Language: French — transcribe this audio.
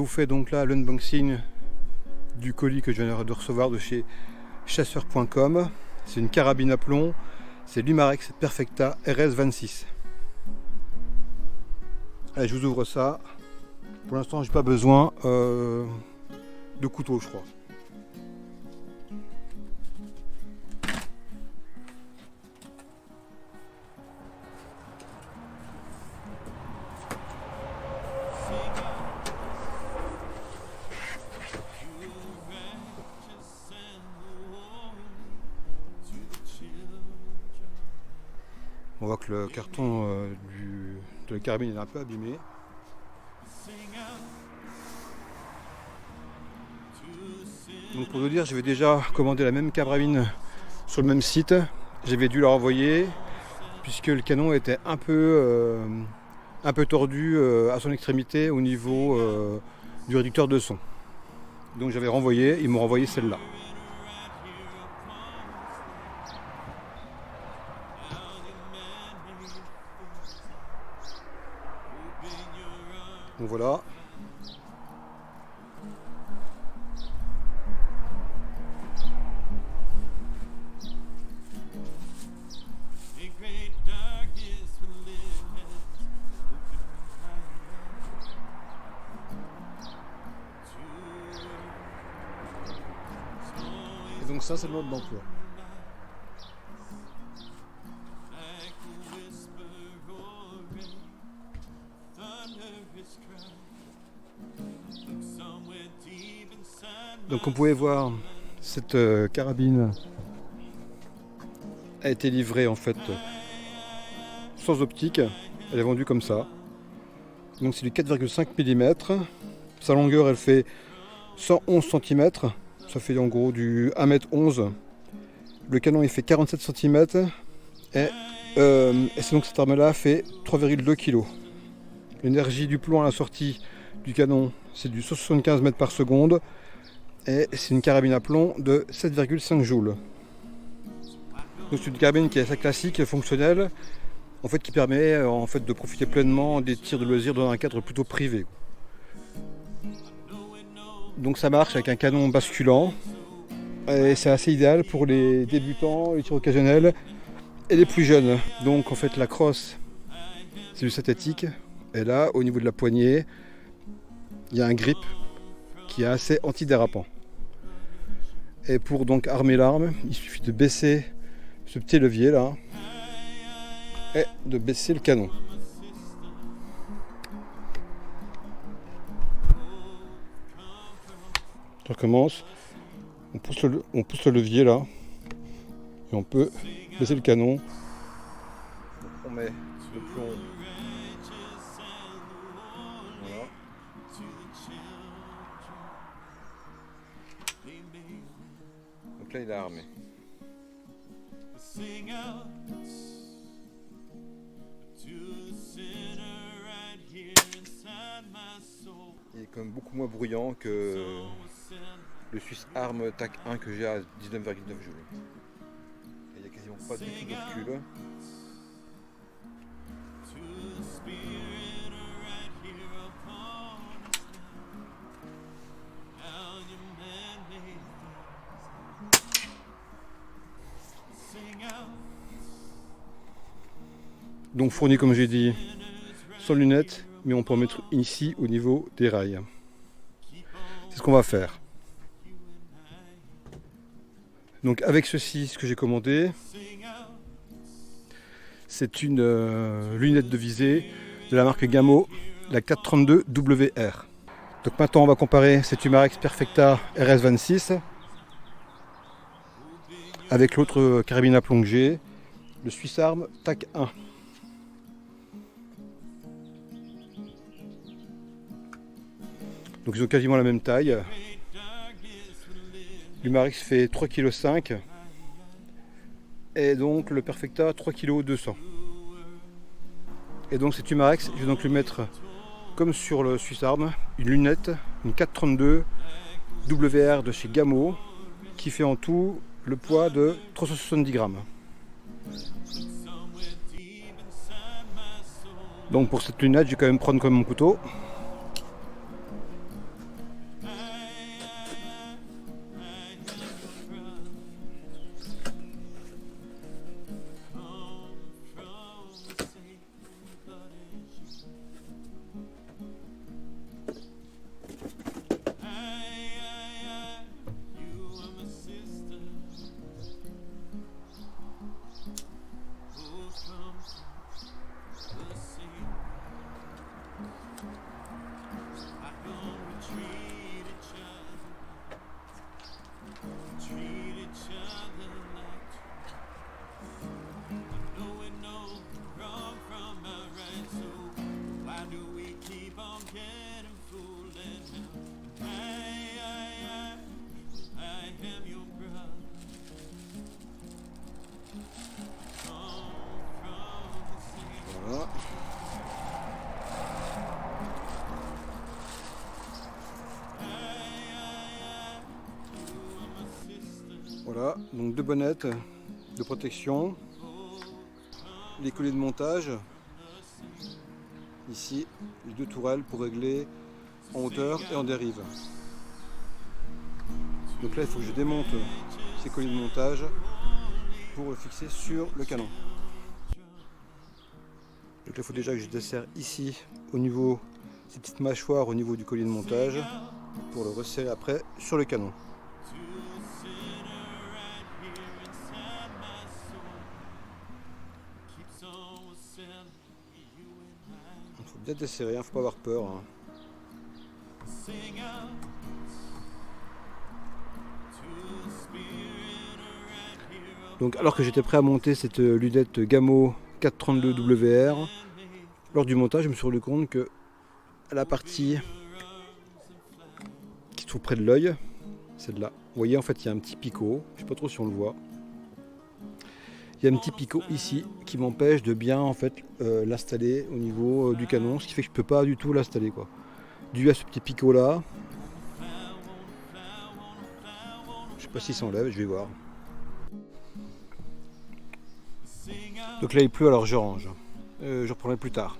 Je vous fais donc là l'unboxing du colis que je viens de recevoir de chez chasseur.com. C'est une carabine à plomb, c'est l'Umarex Perfecta RS26. Allez, je vous ouvre ça. Pour l'instant, j'ai pas besoin de couteau, je crois. On voit que le carton de la carabine est un peu abîmé. Donc pour vous dire, j'avais déjà commandé la même carabine sur le même site. J'avais dû la renvoyer puisque le canon était un peu tordu à son extrémité au niveau du réducteur de son. Donc j'avais renvoyé, ils m'ont renvoyé celle-là. Donc voilà. Et donc ça, c'est le mode d'emploi. Donc on pouvait voir cette carabine a été livrée en fait sans optique. Elle est vendue comme ça. Donc c'est du 4,5 mm. Sa longueur elle fait 111 cm. Ça fait en gros du 1,11 m. Le canon il fait 47 cm. Et c'est donc cette arme là fait 3,2 kg. L'énergie du plomb à la sortie du canon c'est du 175 mètres par seconde. Et c'est une carabine à plomb de 7,5 joules. Donc c'est une carabine qui est assez classique, fonctionnelle, en fait, qui permet en fait, de profiter pleinement des tirs de loisirs dans un cadre plutôt privé. Donc ça marche avec un canon basculant et c'est assez idéal pour les débutants, les tirs occasionnels et les plus jeunes. Donc en fait la crosse c'est du synthétique et là au niveau de la poignée il y a un grip qui est assez antidérapant. Et pour donc armer l'arme, il suffit de baisser ce petit levier là et de baisser le canon. On recommence, on pousse le levier là et on peut baisser le canon. Donc on met le plomb. Voilà. Donc là il est armé. Il est quand même beaucoup moins bruyant que le Swiss Arm TAC 1 que j'ai à 19,9 joules. Et il n'y a quasiment pas du tout de recul. Donc fourni comme j'ai dit sans lunettes, mais on peut en mettre ici au niveau des rails. C'est ce qu'on va faire. Donc avec ceci, ce que j'ai commandé, c'est une lunette de visée de la marque Gamo, la 432 WR. Donc maintenant on va comparer cette Umarex Perfecta RS26 avec l'autre carabine à plomb que j'ai, le Swiss Arm TAC 1. Donc ils ont quasiment la même taille. L'Umarex fait 3,5 kg et donc le Perfecta 3,2 kg. Et donc cet Umarex, je vais donc lui mettre comme sur le Swiss Arm, une lunette, une 432 WR de chez Gamo qui fait en tout le poids de 370 grammes. Donc pour cette lunette, je vais quand même prendre comme mon couteau. Voilà, donc 2 bonnettes de protection, les colliers de montage, ici les 2 tourelles pour régler en hauteur et en dérive. Donc là il faut que je démonte ces colliers de montage pour le fixer sur le canon. Donc là il faut déjà que je desserre ici au niveau, ces petites mâchoires au niveau du collier de montage pour le resserrer après sur le canon. Il faut bien desserrer, il ne faut pas avoir peur. Donc alors que j'étais prêt à monter cette lunette Gamo 432 WR, lors du montage je me suis rendu compte que la partie qui se trouve près de l'œil, celle-là, vous voyez en fait il y a un petit picot, je ne sais pas trop si on le voit. Il y a un petit picot ici qui m'empêche de bien en fait l'installer au niveau du canon, ce qui fait que je ne peux pas du tout l'installer quoi. Dû à ce petit picot là, je sais pas s'il s'enlève, je vais voir. Donc là il pleut alors je range, je reprendrai plus tard.